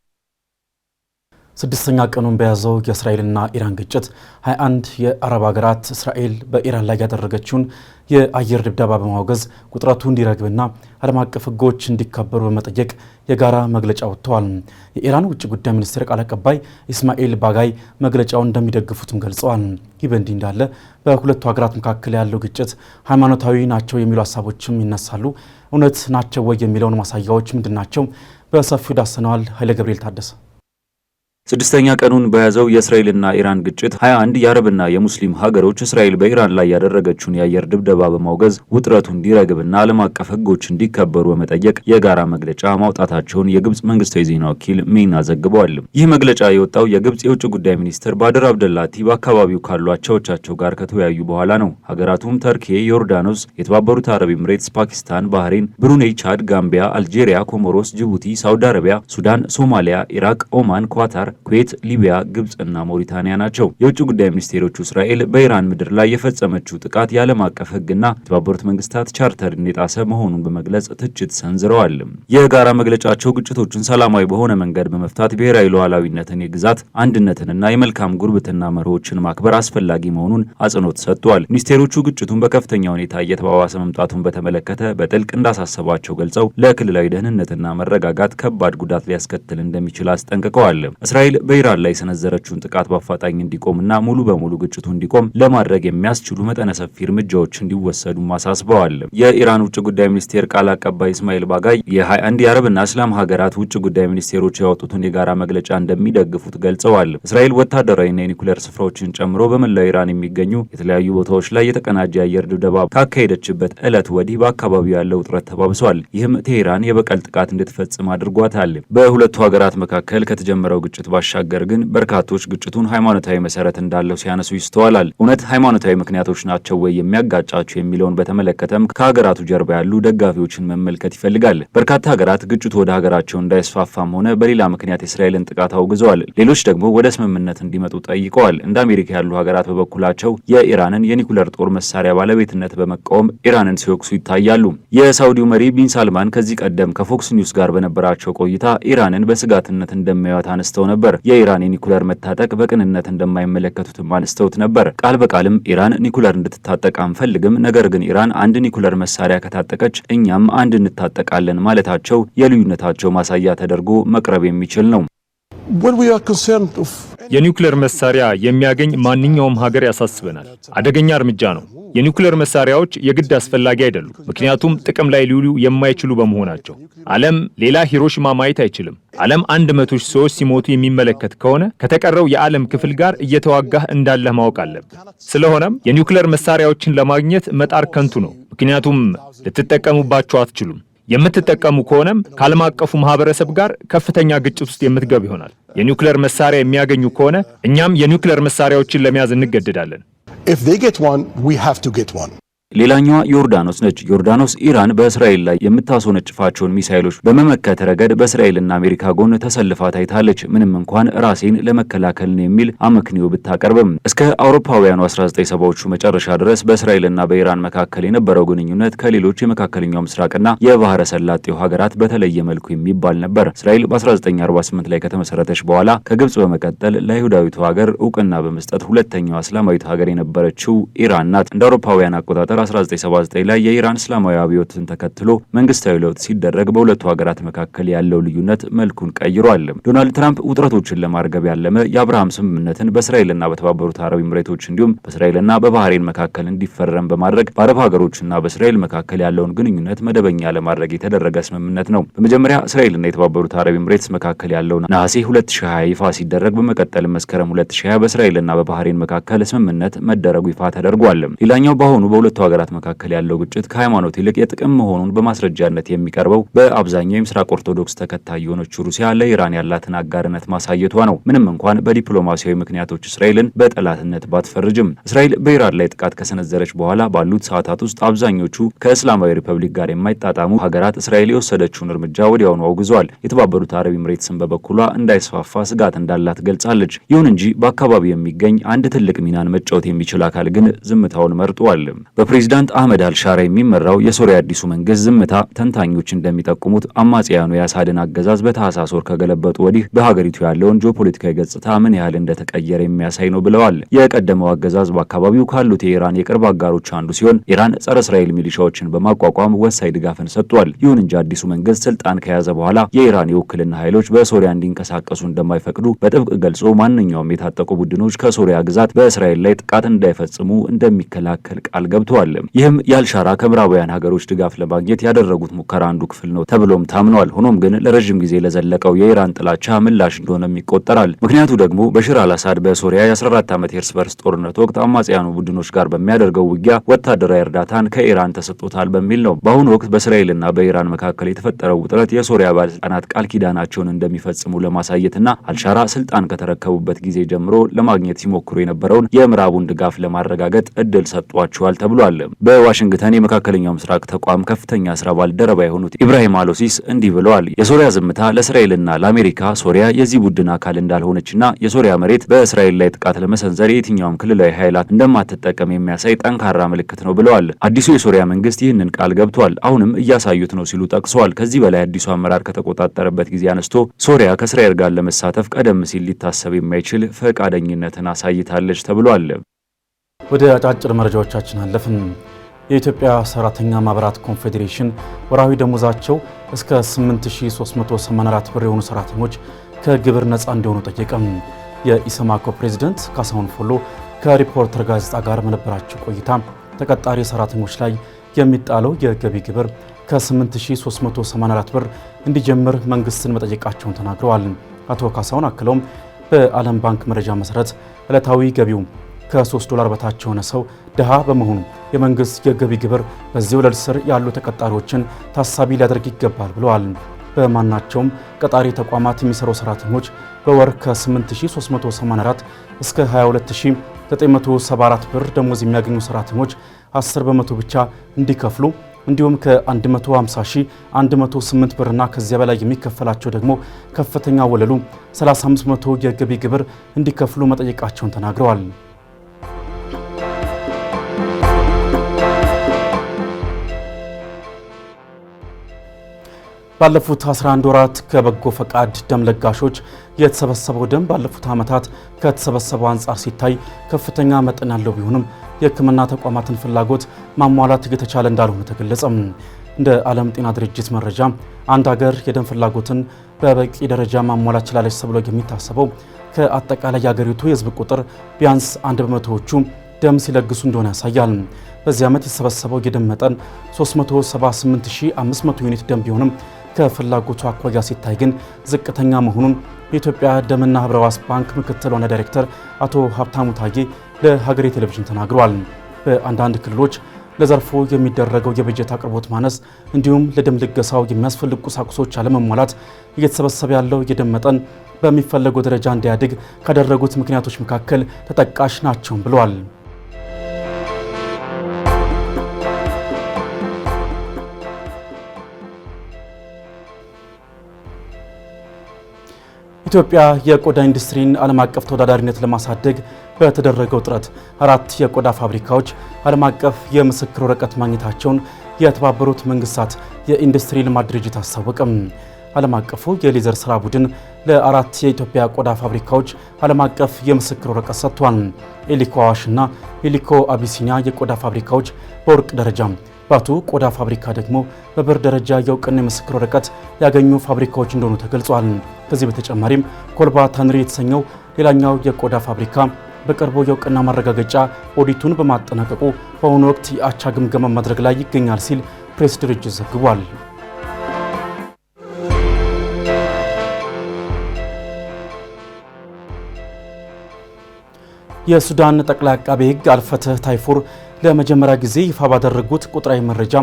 6ኛ ቀኑን በያዘው የእስራኤልና ኢራን ግጭት 21 የአረብ ሀገራት እስራኤል በኢራን ላይ ያደረገችውን የአየር ድብደባ በማውገዝ ውጥረቱ እንዲረግብና ዓለም አቀፍ ሕጎች እንዲከበሩ በመጠየቅ የጋራ መግለጫ ወጥተዋል። የኢራን ውጭ ጉዳይ ሚኒስቴር ቃል አቀባይ ኢስማኤል ባጋይ መግለጫውን እንደሚደግፉትም ገልጸዋል። ይህ በእንዲህ እንዳለ በሁለቱ ሀገራት መካከል ያለው ግጭት ሃይማኖታዊ ናቸው የሚሉ ሀሳቦችም ይነሳሉ። እውነት ናቸው ወይ የሚለውን ማሳያዎች ምንድን ናቸው? በሰፊው ዳሰነዋል። ኃይለ ገብርኤል ታደሰ 6ኛ ቀኑን በያዘው የእስራኤልና ኢራን ግጭት 21 የአረብና የሙስሊም ሀገሮች እስራኤል በኢራን ላይ ያደረገችውን የአየር ድብደባ በማውገዝ ውጥረቱ እንዲረግብና ዓለም አቀፍ ሕጎች እንዲከበሩ በመጠየቅ የጋራ መግለጫ ማውጣታቸውን የግብጽ መንግስታዊ ዜና ወኪል ሜና ዘግበዋል። ይህ መግለጫ የወጣው የግብጽ የውጭ ጉዳይ ሚኒስትር ባድር አብደላቲ በአካባቢው ካሉ አቻዎቻቸው ጋር ከተወያዩ በኋላ ነው። ሀገራቱም ተርኪ፣ ዮርዳኖስ፣ የተባበሩት አረብ ኤምሬትስ፣ ፓኪስታን፣ ባህሬን፣ ብሩኔይ፣ ቻድ፣ ጋምቢያ፣ አልጄሪያ፣ ኮሞሮስ፣ ጅቡቲ፣ ሳውዲ አረቢያ፣ ሱዳን፣ ሶማሊያ፣ ኢራቅ፣ ኦማን፣ ኳታር፣ ኩዌት፣ ሊቢያ፣ ግብጽ እና ሞሪታኒያ ናቸው። የውጭ ጉዳይ ሚኒስቴሮቹ እስራኤል በኢራን ምድር ላይ የፈጸመችው ጥቃት የዓለም አቀፍ ሕግና የተባበሩት መንግስታት ቻርተርን የጣሰ መሆኑን በመግለጽ ትችት ሰንዝረዋል። የጋራ መግለጫቸው ግጭቶችን ሰላማዊ በሆነ መንገድ በመፍታት ብሔራዊ ሉዓላዊነትን፣ የግዛት አንድነትንና የመልካም ጉርብትና መርሆችን ማክበር አስፈላጊ መሆኑን አጽንኦት ሰጥቷል። ሚኒስቴሮቹ ግጭቱን በከፍተኛ ሁኔታ እየተባባሰ መምጣቱን በተመለከተ በጥልቅ እንዳሳሰባቸው ገልጸው ለክልላዊ ደህንነትና መረጋጋት ከባድ ጉዳት ሊያስከትል እንደሚችል አስጠንቅቀዋል። እስራኤል በኢራን ላይ የሰነዘረችውን ጥቃት በአፋጣኝ እንዲቆምና ሙሉ በሙሉ ግጭቱ እንዲቆም ለማድረግ የሚያስችሉ መጠነ ሰፊ እርምጃዎች እንዲወሰዱ አሳስበዋል። የኢራን ውጭ ጉዳይ ሚኒስቴር ቃል አቀባይ ኢስማኤል ባጋይ የ21 የአረብና እስላም ሀገራት ውጭ ጉዳይ ሚኒስቴሮች ያወጡትን የጋራ መግለጫ እንደሚደግፉት ገልጸዋል። እስራኤል ወታደራዊና የኒኩሌር ስፍራዎችን ጨምሮ በመላው ኢራን የሚገኙ የተለያዩ ቦታዎች ላይ የተቀናጀ የአየር ድብደባ ካካሄደችበት ዕለት ወዲህ በአካባቢው ያለው ውጥረት ተባብሷል። ይህም ቴሄራን የበቀል ጥቃት እንድትፈጽም አድርጓታል። በሁለቱ ሀገራት መካከል ከተጀመረው ግጭት ባሻገር ግን በርካቶች ግጭቱን ሃይማኖታዊ መሰረት እንዳለው ሲያነሱ ይስተዋላል። እውነት ሃይማኖታዊ ምክንያቶች ናቸው ወይ የሚያጋጫቸው የሚለውን በተመለከተም ከሀገራቱ ጀርባ ያሉ ደጋፊዎችን መመልከት ይፈልጋል። በርካታ ሀገራት ግጭቱ ወደ ሀገራቸው እንዳይስፋፋም ሆነ በሌላ ምክንያት የእስራኤልን ጥቃት አውግዘዋል። ሌሎች ደግሞ ወደ ስምምነት እንዲመጡ ጠይቀዋል። እንደ አሜሪካ ያሉ ሀገራት በበኩላቸው የኢራንን የኒኩለር ጦር መሳሪያ ባለቤትነት በመቃወም ኢራንን ሲወቅሱ ይታያሉ። የሳውዲው መሪ ቢን ሳልማን ከዚህ ቀደም ከፎክስ ኒውስ ጋር በነበራቸው ቆይታ ኢራንን በስጋትነት እንደማያዩት አነስተው ነበር። የኢራን የኒኩለር መታጠቅ በቅንነት እንደማይመለከቱትም አነስተውት ነበር። ቃል በቃልም ኢራን ኒኩለር እንድትታጠቅ አንፈልግም፣ ነገር ግን ኢራን አንድ ኒኩለር መሳሪያ ከታጠቀች እኛም አንድ እንታጠቃለን ማለታቸው የልዩነታቸው ማሳያ ተደርጎ መቅረብ የሚችል ነው። የኒውክሌር መሳሪያ የሚያገኝ ማንኛውም ሀገር ያሳስበናል። አደገኛ እርምጃ ነው። የኒውክሌር መሳሪያዎች የግድ አስፈላጊ አይደሉም፣ ምክንያቱም ጥቅም ላይ ሊውሉ የማይችሉ በመሆናቸው። ዓለም ሌላ ሂሮሺማ ማየት አይችልም። ዓለም 100 ሺህ ሰዎች ሲሞቱ የሚመለከት ከሆነ ከተቀረው የዓለም ክፍል ጋር እየተዋጋህ እንዳለህ ማወቅ አለብህ። ስለሆነም የኒውክሌር መሳሪያዎችን ለማግኘት መጣር ከንቱ ነው፣ ምክንያቱም ልትጠቀሙባቸው አትችሉም። የምትጠቀሙ ከሆነም ከዓለም አቀፉ ማህበረሰብ ጋር ከፍተኛ ግጭት ውስጥ የምትገቡ ይሆናል። የኒውክሌር መሳሪያ የሚያገኙ ከሆነ እኛም የኒውክሌር መሳሪያዎችን ለመያዝ እንገደዳለን። ሌላኛዋ ዮርዳኖስ ነች። ዮርዳኖስ ኢራን በእስራኤል ላይ የምታስወነጭፋቸውን ሚሳኤሎች በመመከት ረገድ በእስራኤልና አሜሪካ ጎን ተሰልፋ ታይታለች። ምንም እንኳን ራሴን ለመከላከል ነው የሚል አመክንዮ ብታቀርብም እስከ አውሮፓውያኑ 1970ዎቹ መጨረሻ ድረስ በእስራኤልና በኢራን መካከል የነበረው ግንኙነት ከሌሎች የመካከለኛው ምስራቅና የባህረ ሰላጤው ሀገራት በተለየ መልኩ የሚባል ነበር። እስራኤል በ1948 ላይ ከተመሰረተች በኋላ ከግብጽ በመቀጠል ለይሁዳዊቱ ሀገር እውቅና በመስጠት ሁለተኛዋ እስላማዊት ሀገር የነበረችው ኢራን ናት። እንደ አውሮፓውያን አቆጣጠር 1979 ላይ የኢራን እስላማዊ አብዮትን ተከትሎ መንግስታዊ ለውጥ ሲደረግ በሁለቱ ሀገራት መካከል ያለው ልዩነት መልኩን ቀይሯል። ዶናልድ ትራምፕ ውጥረቶችን ለማርገብ ያለመ የአብርሃም ስምምነትን በእስራኤልና በተባበሩት አረብ ኤምሬቶች እንዲሁም በእስራኤልና በባህሬን መካከል እንዲፈረም በማድረግ በአረብ ሀገሮችና በእስራኤል መካከል ያለውን ግንኙነት መደበኛ ለማድረግ የተደረገ ስምምነት ነው። በመጀመሪያ እስራኤልና የተባበሩት አረብ ኤምሬትስ መካከል ያለው ነሐሴ 2020 ይፋ ሲደረግ በመቀጠል መስከረም 2020 በእስራኤልና በባህሬን መካከል ስምምነት መደረጉ ይፋ ተደርጓል። ሌላኛው በአሁኑ በሁለቱ ሀገራት መካከል ያለው ግጭት ከሃይማኖት ይልቅ የጥቅም መሆኑን በማስረጃነት የሚቀርበው በአብዛኛው የምስራቅ ኦርቶዶክስ ተከታይ የሆነችው ሩሲያ ለኢራን ያላትን አጋርነት ማሳየቷ ነው። ምንም እንኳን በዲፕሎማሲያዊ ምክንያቶች እስራኤልን በጠላትነት ባትፈርጅም እስራኤል በኢራን ላይ ጥቃት ከሰነዘረች በኋላ ባሉት ሰዓታት ውስጥ አብዛኞቹ ከእስላማዊ ሪፐብሊክ ጋር የማይጣጣሙ ሀገራት እስራኤል የወሰደችውን እርምጃ ወዲያውኑ አውግዘዋል። የተባበሩት አረብ ኤምሬትስን በበኩሏ እንዳይስፋፋ ስጋት እንዳላት ገልጻለች። ይሁን እንጂ በአካባቢው የሚገኝ አንድ ትልቅ ሚናን መጫወት የሚችል አካል ግን ዝምታውን መርጧል። በፕሬዝዳንት አህመድ አልሻራ የሚመራው የሶሪያ አዲሱ መንግስት ዝምታ ተንታኞች እንደሚጠቁሙት አማጽያኑ የአሳድን አገዛዝ በታህሳስ ወር ከገለበጡ ወዲህ በሀገሪቱ ያለውን ጂኦፖለቲካዊ ገጽታ ምን ያህል እንደተቀየረ የሚያሳይ ነው ብለዋል። የቀደመው አገዛዝ በአካባቢው ካሉት የኢራን የቅርብ አጋሮች አንዱ ሲሆን ኢራን ጸረ እስራኤል ሚሊሻዎችን በማቋቋም ወሳኝ ድጋፍን ሰጥቷል። ይሁን እንጂ አዲሱ መንግስት ስልጣን ከያዘ በኋላ የኢራን የውክልና ኃይሎች በሶሪያ እንዲንቀሳቀሱ እንደማይፈቅዱ በጥብቅ ገልጾ ማንኛውም የታጠቁ ቡድኖች ከሶሪያ ግዛት በእስራኤል ላይ ጥቃት እንዳይፈጽሙ እንደሚከላከል ቃል ገብቷል። ይህም የአልሻራ ከምዕራባውያን ሀገሮች ድጋፍ ለማግኘት ያደረጉት ሙከራ አንዱ ክፍል ነው ተብሎም ታምኗል። ሆኖም ግን ለረጅም ጊዜ ለዘለቀው የኢራን ጥላቻ ምላሽ እንደሆነም ይቆጠራል። ምክንያቱ ደግሞ በሽር አልአሳድ በሶሪያ የ14 ዓመት የእርስ በርስ ጦርነት ወቅት አማጽያኑ ቡድኖች ጋር በሚያደርገው ውጊያ ወታደራዊ እርዳታን ከኢራን ተሰጥቶታል በሚል ነው። በአሁኑ ወቅት በእስራኤልና በኢራን መካከል የተፈጠረው ውጥረት የሶሪያ ባለስልጣናት ቃል ኪዳናቸውን እንደሚፈጽሙ ለማሳየትና አልሻራ ስልጣን ከተረከቡበት ጊዜ ጀምሮ ለማግኘት ሲሞክሩ የነበረውን የምዕራቡን ድጋፍ ለማረጋገጥ እድል ሰጥቷቸዋል ተብሏል። በዋሽንግተን የመካከለኛው ምስራቅ ተቋም ከፍተኛ ስራ ባልደረባ የሆኑት ኢብራሂም አሎሲስ እንዲህ ብለዋል። የሶሪያ ዝምታ ለእስራኤልና ለአሜሪካ ሶሪያ የዚህ ቡድን አካል እንዳልሆነችና የሶሪያ መሬት በእስራኤል ላይ ጥቃት ለመሰንዘር የትኛውም ክልላዊ ኃይላት እንደማትጠቀም የሚያሳይ ጠንካራ ምልክት ነው ብለዋል። አዲሱ የሶሪያ መንግስት ይህንን ቃል ገብቷል፣ አሁንም እያሳዩት ነው ሲሉ ጠቅሰዋል። ከዚህ በላይ አዲሱ አመራር ከተቆጣጠረበት ጊዜ አነስቶ ሶሪያ ከእስራኤል ጋር ለመሳተፍ ቀደም ሲል ሊታሰብ የማይችል ፈቃደኝነትን አሳይታለች ተብሏል። ወደ አጫጭር መረጃዎቻችን አለፍን። የኢትዮጵያ ሰራተኛ ማህበራት ኮንፌዴሬሽን ወራዊ ደሞዛቸው እስከ 8384 ብር የሆኑ ሰራተኞች ከግብር ነፃ እንዲሆኑ ጠየቀም። የኢሰማኮ ፕሬዝዳንት ካሳሁን ፎሎ ከሪፖርተር ጋዜጣ ጋር በነበራቸው ቆይታ ተቀጣሪ ሰራተኞች ላይ የሚጣለው የገቢ ግብር ከ8384 ብር እንዲጀምር መንግስትን መጠየቃቸውን ተናግረዋል። አቶ ካሳሁን አክለውም በዓለም ባንክ መረጃ መሰረት ዕለታዊ ገቢው ከ$3 በታች የሆነ ሰው ድሃ በመሆኑ የመንግስት የገቢ ግብር በዚህ ወለል ስር ያሉ ተቀጣሪዎችን ታሳቢ ሊያደርግ ይገባል ብለዋል። በማናቸውም ቀጣሪ ተቋማት የሚሰሩ ሰራተኞች በወር ከ8384 እስከ 22974 ብር ደሞዝ የሚያገኙ ሰራተኞች 10 በመቶ ብቻ እንዲከፍሉ እንዲሁም ከ150,108 ብርና ከዚያ በላይ የሚከፈላቸው ደግሞ ከፍተኛ ወለሉ 35 በመቶ የገቢ ግብር እንዲከፍሉ መጠየቃቸውን ተናግረዋል። ባለፉት 11 ወራት ከበጎ ፈቃድ ደም ለጋሾች የተሰበሰበው ደም ባለፉት ዓመታት ከተሰበሰበው አንጻር ሲታይ ከፍተኛ መጠን ያለው ቢሆንም የሕክምና ተቋማትን ፍላጎት ማሟላት እየተቻለ እንዳልሆነ ተገለጸ። እንደ ዓለም ጤና ድርጅት መረጃ አንድ ሀገር የደም ፍላጎትን በበቂ ደረጃ ማሟላት ችላለች ተብሎ የሚታሰበው ከአጠቃላይ የሀገሪቱ የሕዝብ ቁጥር ቢያንስ 1 በመቶዎቹ ደም ሲለግሱ እንደሆነ ያሳያል። በዚህ ዓመት የተሰበሰበው የደም መጠን 378500 ዩኒት ደም ቢሆንም ከፍላጎቱ አኳያ ሲታይ ግን ዝቅተኛ መሆኑን የኢትዮጵያ ደምና ህብረ ሕዋስ ባንክ ምክትል ዋና ዳይሬክተር አቶ ሀብታሙ ታዬ ለሀገሬ ቴሌቪዥን ተናግረዋል። በአንዳንድ ክልሎች ለዘርፉ የሚደረገው የበጀት አቅርቦት ማነስ እንዲሁም ለደም ልገሳው የሚያስፈልጉ ቁሳቁሶች አለመሟላት እየተሰበሰበ ያለው የደም መጠን በሚፈለገው ደረጃ እንዲያድግ ካደረጉት ምክንያቶች መካከል ተጠቃሽ ናቸው ብለዋል። ኢትዮጵያ የቆዳ ኢንዱስትሪን ዓለም አቀፍ ተወዳዳሪነት ለማሳደግ በተደረገው ጥረት 4 የቆዳ ፋብሪካዎች ዓለም አቀፍ የምስክር ወረቀት ማግኘታቸውን የተባበሩት መንግስታት የኢንዱስትሪ ልማት ድርጅት አስታወቀም። ዓለም አቀፉ የሌዘር ስራ ቡድን ለ4 የኢትዮጵያ ቆዳ ፋብሪካዎች ዓለም አቀፍ የምስክር ወረቀት ሰጥቷል። ኤሊኮ አዋሽና ኤሊኮ አቢሲኒያ የቆዳ ፋብሪካዎች በወርቅ ደረጃ፣ ባቱ ቆዳ ፋብሪካ ደግሞ በብር ደረጃ የእውቅና የምስክር ወረቀት ያገኙ ፋብሪካዎች እንደሆኑ ተገልጿል። ከዚህ በተጨማሪም ኮልባ ታንሪ የተሰኘው ሌላኛው የቆዳ ፋብሪካ በቅርቡ የእውቅና ማረጋገጫ ኦዲቱን በማጠናቀቁ በአሁኑ ወቅት የአቻ ግምገማ ማድረግ ላይ ይገኛል ሲል ፕሬስ ድርጅት ዘግቧል። የሱዳን ጠቅላይ አቃቤ ሕግ አልፈትህ ታይፉር ለመጀመሪያ ጊዜ ይፋ ባደረጉት ቁጥራዊ መረጃ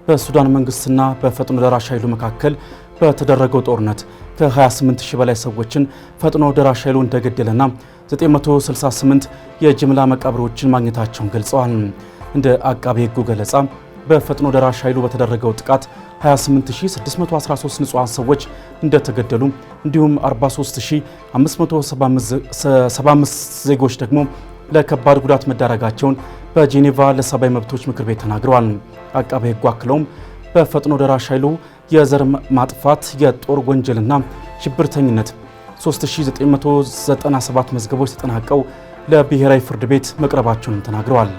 በሱዳን መንግስትና በፈጥኖ ደራሽ ኃይሉ መካከል በተደረገው ጦርነት ከ28000 በላይ ሰዎችን ፈጥኖ ደራሽ ኃይሉ እንደገደለና 968 የጅምላ መቃብሮችን ማግኘታቸውን ገልጸዋል። እንደ አቃቤ ሕጉ ገለጻ በፈጥኖ ደራሽ ኃይሉ በተደረገው ጥቃት 28613 ንጹሃን ሰዎች እንደተገደሉ እንዲሁም 43575 ዜጎች ደግሞ ለከባድ ጉዳት መዳረጋቸውን በጄኔቫ ለሰብአዊ መብቶች ምክር ቤት ተናግረዋል። አቃቤ ሕጉ አክለውም በፈጥኖ ደራሽ ኃይሉ የዘር ማጥፋት፣ የጦር ወንጀልና ሽብርተኝነት 3997 መዝገቦች ተጠናቀው ለብሔራዊ ፍርድ ቤት መቅረባቸውን ተናግረዋል።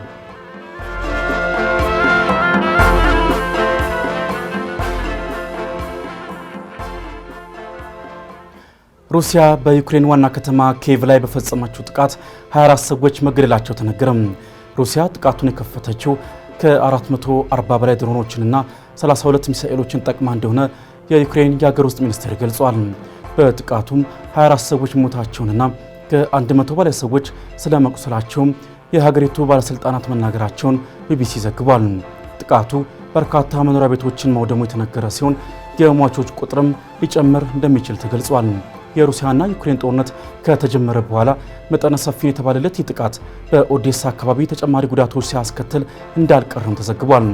ሩሲያ በዩክሬን ዋና ከተማ ኪየቭ ላይ በፈጸመችው ጥቃት 24 ሰዎች መገደላቸው ተነገረም። ሩሲያ ጥቃቱን የከፈተችው ከ440 በላይ ድሮኖችንና 32 ሚሳኤሎችን ጠቅማ እንደሆነ የዩክሬን የሀገር ውስጥ ሚኒስቴር ገልጿል። በጥቃቱም 24 ሰዎች ሞታቸውንና ከ100 በላይ ሰዎች ስለ መቁሰላቸውም የሀገሪቱ ባለስልጣናት መናገራቸውን ቢቢሲ ዘግቧል። ጥቃቱ በርካታ መኖሪያ ቤቶችን ማውደሙ የተነገረ ሲሆን የሟቾች ቁጥርም ሊጨምር እንደሚችል ተገልጿል። የሩሲያና ዩክሬን ጦርነት ከተጀመረ በኋላ መጠነ ሰፊ የተባለለት ይህ ጥቃት በኦዴሳ አካባቢ ተጨማሪ ጉዳቶች ሲያስከትል እንዳልቀረም ተዘግቧል።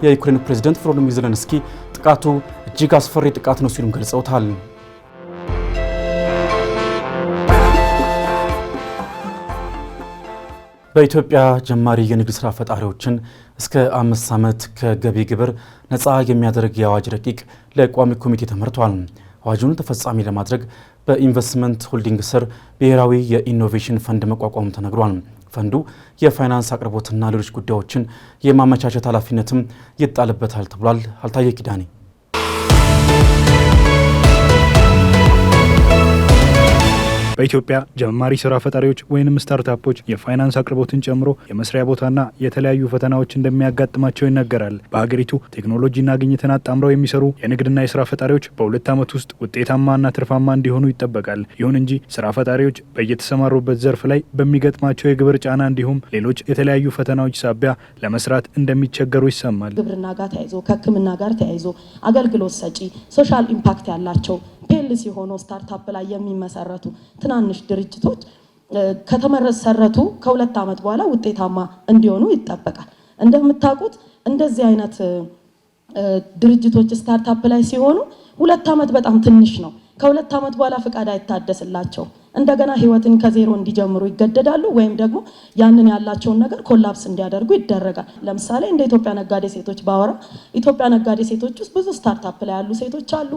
የዩክሬን ፕሬዝዳንት ቮሎዲሚር ዜሌንስኪ ጥቃቱ እጅግ አስፈሪ ጥቃት ነው ሲሉም ገልጸውታል። በኢትዮጵያ ጀማሪ የንግድ ሥራ ፈጣሪዎችን እስከ 5 ዓመት ከገቢ ግብር ነፃ የሚያደርግ የአዋጅ ረቂቅ ለቋሚ ኮሚቴ ተመርቷል። አዋጁን ተፈጻሚ ለማድረግ በኢንቨስትመንት ሆልዲንግ ስር ብሔራዊ የኢኖቬሽን ፈንድ መቋቋሙ ተነግሯል። ፈንዱ የፋይናንስ አቅርቦትና ሌሎች ጉዳዮችን የማመቻቸት ኃላፊነትም ይጣልበታል ተብሏል። አልታየ ኪዳኔ በኢትዮጵያ ጀማሪ ስራ ፈጣሪዎች ወይንም ስታርታፖች የፋይናንስ አቅርቦትን ጨምሮ የመስሪያ ቦታና የተለያዩ ፈተናዎች እንደሚያጋጥማቸው ይነገራል። በሀገሪቱ ቴክኖሎጂና ግኝትን አጣምረው የሚሰሩ የንግድና የስራ ፈጣሪዎች በ2 ዓመት ውስጥ ውጤታማና ትርፋማ እንዲሆኑ ይጠበቃል። ይሁን እንጂ ስራ ፈጣሪዎች በየተሰማሩበት ዘርፍ ላይ በሚገጥማቸው የግብር ጫና እንዲሁም ሌሎች የተለያዩ ፈተናዎች ሳቢያ ለመስራት እንደሚቸገሩ ይሰማል። ግብርና ጋር ተያይዞ ከሕክምና ጋር ተያይዞ አገልግሎት ሰጪ ሶሻል ኢምፓክት ያላቸው ፔልሲ ሆኖ ስታርታፕ ላይ የሚመሰረቱ ትናንሽ ድርጅቶች ከተመሰረቱ ከ2 ዓመት በኋላ ውጤታማ እንዲሆኑ ይጠበቃል። እንደምታውቁት እንደዚህ አይነት ድርጅቶች ስታርታፕ ላይ ሲሆኑ 2 ዓመት በጣም ትንሽ ነው። ከ2 ዓመት በኋላ ፍቃድ አይታደስላቸው እንደገና ህይወትን ከዜሮ እንዲጀምሩ ይገደዳሉ፣ ወይም ደግሞ ያንን ያላቸውን ነገር ኮላፕስ እንዲያደርጉ ይደረጋል። ለምሳሌ እንደ ኢትዮጵያ ነጋዴ ሴቶች ባወራ ኢትዮጵያ ነጋዴ ሴቶች ውስጥ ብዙ ስታርታፕ ላይ ያሉ ሴቶች አሉ፣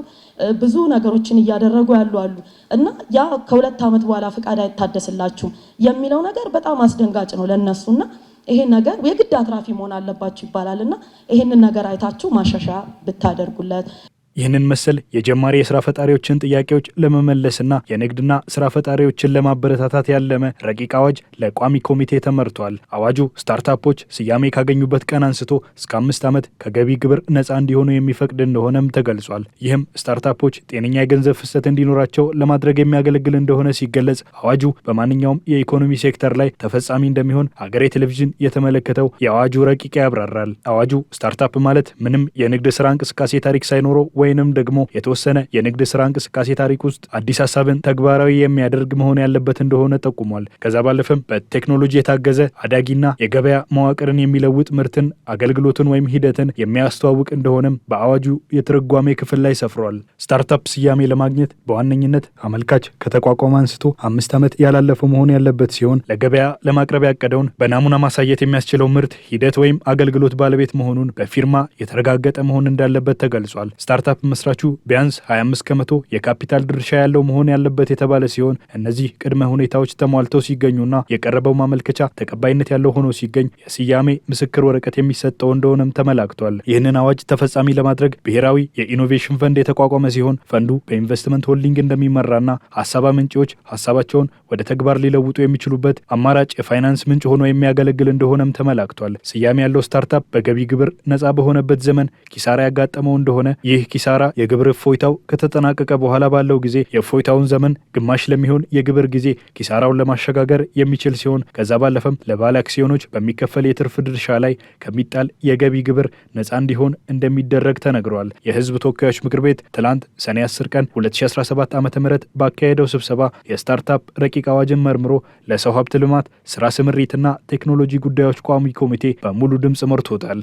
ብዙ ነገሮችን እያደረጉ ያሉ አሉ እና ያ ከ2 ዓመት በኋላ ፍቃድ አይታደስላችሁም የሚለው ነገር በጣም አስደንጋጭ ነው ለነሱና ይሄ ነገር የግድ አትራፊ መሆን አለባችሁ ይባላልና ይሄንን ነገር አይታችሁ ማሻሻያ ብታደርጉለት። ይህንን መሰል የጀማሪ የስራ ፈጣሪዎችን ጥያቄዎች ለመመለስና የንግድና ስራ ፈጣሪዎችን ለማበረታታት ያለመ ረቂቅ አዋጅ ለቋሚ ኮሚቴ ተመርቷል። አዋጁ ስታርታፖች ስያሜ ካገኙበት ቀን አንስቶ እስከ 5 ዓመት ከገቢ ግብር ነፃ እንዲሆኑ የሚፈቅድ እንደሆነም ተገልጿል። ይህም ስታርታፖች ጤነኛ የገንዘብ ፍሰት እንዲኖራቸው ለማድረግ የሚያገለግል እንደሆነ ሲገለጽ፣ አዋጁ በማንኛውም የኢኮኖሚ ሴክተር ላይ ተፈጻሚ እንደሚሆን ሀገሬ ቴሌቪዥን የተመለከተው የአዋጁ ረቂቅ ያብራራል። አዋጁ ስታርታፕ ማለት ምንም የንግድ ስራ እንቅስቃሴ ታሪክ ሳይኖረው ወይንም ደግሞ የተወሰነ የንግድ ስራ እንቅስቃሴ ታሪክ ውስጥ አዲስ ሀሳብን ተግባራዊ የሚያደርግ መሆን ያለበት እንደሆነ ጠቁሟል። ከዛ ባለፈም በቴክኖሎጂ የታገዘ አዳጊና የገበያ መዋቅርን የሚለውጥ ምርትን፣ አገልግሎትን ወይም ሂደትን የሚያስተዋውቅ እንደሆነም በአዋጁ የትርጓሜ ክፍል ላይ ሰፍሯል። ስታርታፕ ስያሜ ለማግኘት በዋነኝነት አመልካች ከተቋቋመ አንስቶ 5 ዓመት ያላለፈው መሆን ያለበት ሲሆን ለገበያ ለማቅረብ ያቀደውን በናሙና ማሳየት የሚያስችለው ምርት፣ ሂደት ወይም አገልግሎት ባለቤት መሆኑን በፊርማ የተረጋገጠ መሆን እንዳለበት ተገልጿል። ስታርታፕ መስራቹ ቢያንስ 25 ከመቶ የካፒታል ድርሻ ያለው መሆን ያለበት የተባለ ሲሆን እነዚህ ቅድመ ሁኔታዎች ተሟልተው ሲገኙና የቀረበው ማመልከቻ ተቀባይነት ያለው ሆኖ ሲገኝ የስያሜ ምስክር ወረቀት የሚሰጠው እንደሆነም ተመላክቷል። ይህንን አዋጅ ተፈጻሚ ለማድረግ ብሔራዊ የኢኖቬሽን ፈንድ የተቋቋመ ሲሆን ፈንዱ በኢንቨስትመንት ሆልዲንግ እንደሚመራና ሀሳብ አመንጪዎች ሀሳባቸውን ወደ ተግባር ሊለውጡ የሚችሉበት አማራጭ የፋይናንስ ምንጭ ሆኖ የሚያገለግል እንደሆነም ተመላክቷል። ስያሜ ያለው ስታርታፕ በገቢ ግብር ነፃ በሆነበት ዘመን ኪሳራ ያጋጠመው እንደሆነ ይህ ኪሳራ የግብር እፎይታው ከተጠናቀቀ በኋላ ባለው ጊዜ የእፎይታውን ዘመን ግማሽ ለሚሆን የግብር ጊዜ ኪሳራውን ለማሸጋገር የሚችል ሲሆን ከዛ ባለፈም ለባለ አክሲዮኖች በሚከፈል የትርፍ ድርሻ ላይ ከሚጣል የገቢ ግብር ነፃ እንዲሆን እንደሚደረግ ተነግሯል። የሕዝብ ተወካዮች ምክር ቤት ትላንት ሰኔ 10 ቀን 2017 ዓ.ም ባካሄደው ስብሰባ የስታርታፕ ረቂቅ አዋጅን መርምሮ ለሰው ሀብት ልማት ስራ ስምሪትና ቴክኖሎጂ ጉዳዮች ቋሚ ኮሚቴ በሙሉ ድምፅ መርቶታል።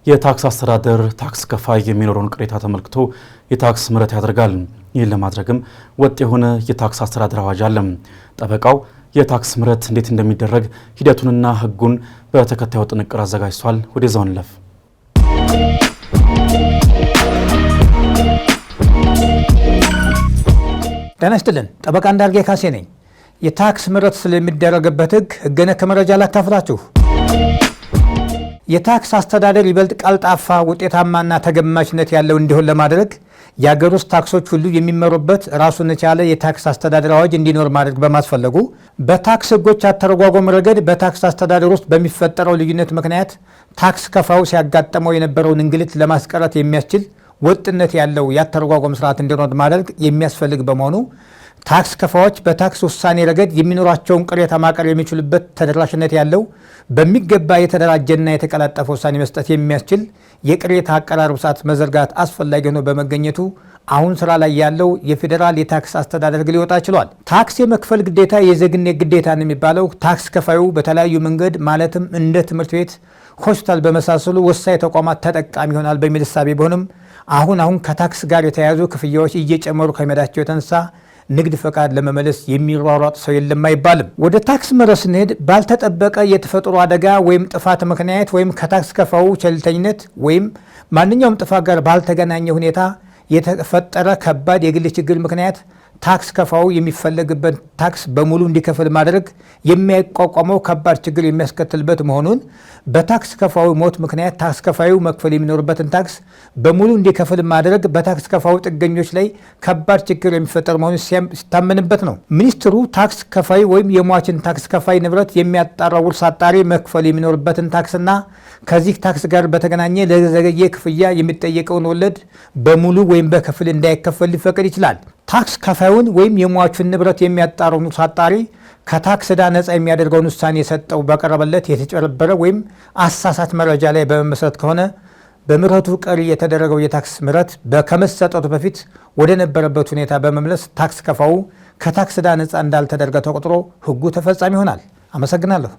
የታክስ አስተዳደር ታክስ ከፋይ የሚኖረውን ቅሬታ ተመልክቶ የታክስ ምህረት ያደርጋል። ይህን ለማድረግም ወጥ የሆነ የታክስ አስተዳደር አዋጅ አለ። ጠበቃው የታክስ ምህረት እንዴት እንደሚደረግ ሂደቱንና ሕጉን በተከታዩ ጥንቅር አዘጋጅቷል። ወደዛው እንለፍ። ጤና ይስጥልን። ጠበቃ እንዳርጌ ካሴ ነኝ። የታክስ ምህረት ስለሚደረግበት ሕግ ነክ መረጃ ላካፍላችሁ። የታክስ አስተዳደር ይበልጥ ቀልጣፋ፣ ውጤታማና ተገማችነት ያለው እንዲሆን ለማድረግ የአገር ውስጥ ታክሶች ሁሉ የሚመሩበት ራሱን የቻለ የታክስ አስተዳደር አዋጅ እንዲኖር ማድረግ በማስፈለጉ በታክስ ሕጎች አተረጓጎም ረገድ በታክስ አስተዳደር ውስጥ በሚፈጠረው ልዩነት ምክንያት ታክስ ከፋዩ ሲያጋጥመው የነበረውን እንግልት ለማስቀረት የሚያስችል ወጥነት ያለው የአተረጓጎም ስርዓት እንዲኖር ማድረግ የሚያስፈልግ በመሆኑ ታክስ ከፋዮች በታክስ ውሳኔ ረገድ የሚኖራቸውን ቅሬታ ማቅረብ የሚችሉበት ተደራሽነት ያለው በሚገባ የተደራጀና የተቀላጠፈ ውሳኔ መስጠት የሚያስችል የቅሬታ አቀራረብ ስርዓት መዘርጋት አስፈላጊ ሆኖ በመገኘቱ አሁን ስራ ላይ ያለው የፌዴራል የታክስ አስተዳደር ሕግ ሊወጣ ችሏል። ታክስ የመክፈል ግዴታ የዜግነት ግዴታ ነው የሚባለው ታክስ ከፋዩ በተለያዩ መንገድ ማለትም እንደ ትምህርት ቤት፣ ሆስፒታል በመሳሰሉ ወሳኝ ተቋማት ተጠቃሚ ይሆናል በሚል እሳቤ ቢሆንም አሁን ከታክስ ጋር የተያያዙ ክፍያዎች እየጨመሩ ከመሄዳቸው የተነሳ ንግድ ፈቃድ ለመመለስ የሚሯሯጥ ሰው የለም አይባልም። ወደ ታክስ ምህረት ስንሄድ ባልተጠበቀ የተፈጥሮ አደጋ ወይም ጥፋት ምክንያት ወይም ከታክስ ከፋዩ ቸልተኝነት ወይም ማንኛውም ጥፋት ጋር ባልተገናኘ ሁኔታ የተፈጠረ ከባድ የግል ችግር ምክንያት ታክስ ከፋው የሚፈለግበት ታክስ በሙሉ እንዲከፍል ማድረግ የሚያቋቋመው ከባድ ችግር የሚያስከትልበት መሆኑን በታክስ ከፋው ሞት ምክንያት ታክስ ከፋዩ መክፈል የሚኖርበትን ታክስ በሙሉ እንዲከፍል ማድረግ በታክስ ከፋው ጥገኞች ላይ ከባድ ችግር የሚፈጠር መሆኑን ሲታመንበት ነው። ሚኒስትሩ ታክስ ከፋይ ወይም የሟችን ታክስ ከፋይ ንብረት የሚያጣራው ውርስ አጣሪ መክፈል የሚኖርበትን ታክስና ከዚህ ታክስ ጋር በተገናኘ ለዘገየ ክፍያ የሚጠየቀውን ወለድ በሙሉ ወይም በከፊል እንዳይከፈል ሊፈቀድ ይችላል። ታክስ ከፋዩን ወይም የሟቹን ንብረት የሚያጣራውን ውርስ አጣሪ ከታክስ ዕዳ ነፃ የሚያደርገውን ውሳኔ የሰጠው በቀረበለት የተጨበረበረ ወይም አሳሳት መረጃ ላይ በመመስረት ከሆነ በምህረቱ ቀሪ የተደረገው የታክስ ምህረት ከመሰጠቱ በፊት ወደ ነበረበት ሁኔታ በመመለስ ታክስ ከፋዩ ከታክስ ዕዳ ነፃ እንዳልተደረገ ተቆጥሮ ሕጉ ተፈጻሚ ይሆናል። አመሰግናለሁ።